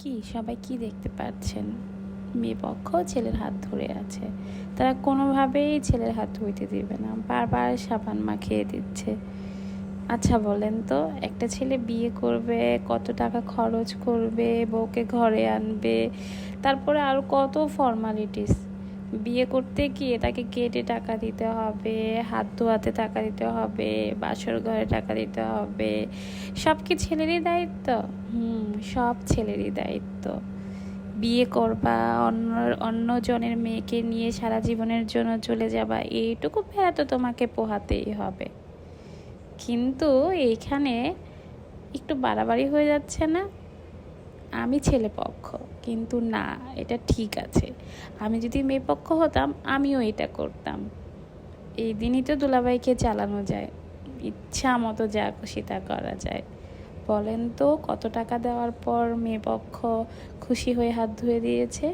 কি সবাই কি দেখতে পাচ্ছেন? মেয়ে পক্ষ ছেলের হাত ধরে আছে। তারা কোনোভাবেই ছেলের হাত ধুইতে দিবে না, বারবার সাবান মাখিয়ে দিচ্ছে। আচ্ছা বলেন তো, একটা ছেলে বিয়ে করবে, কত টাকা খরচ করবে, বউকে ঘরে আনবে, তারপরে আরও কত ফর্মালিটিস। বিয়ে করতে গিয়ে তাকে গেটে টাকা দিতে হবে, হাত ধোয়াতে টাকা দিতে হবে, বাসর ঘরে টাকা দিতে হবে। সব কি ছেলেরই দায়িত্ব? সব ছেলেরই দায়িত্ব। বিয়ে করবা, অন্যজনের মেয়েকে নিয়ে সারা জীবনের জন্য চলে যাবা, এইটুকু ভেড়া তো তোমাকে পোহাতেই হবে। কিন্তু এইখানে একটু বাড়াবাড়ি হয়ে যাচ্ছে না? আমি ছেলে পক্ষ, কিন্তু না, এটা ঠিক আছে। আমি যদি মেয়ে পক্ষ হতাম, আমিও এটা করতাম। এই দিনই তো দুলাভাইকে চালানো যায়, ইচ্ছা মতো যা খুশি তা করা যায়। বলেন তো, কত টাকা দেওয়ার পর মেয়ে পক্ষ খুশি হয়ে হাত ধুয়ে দিয়েছে?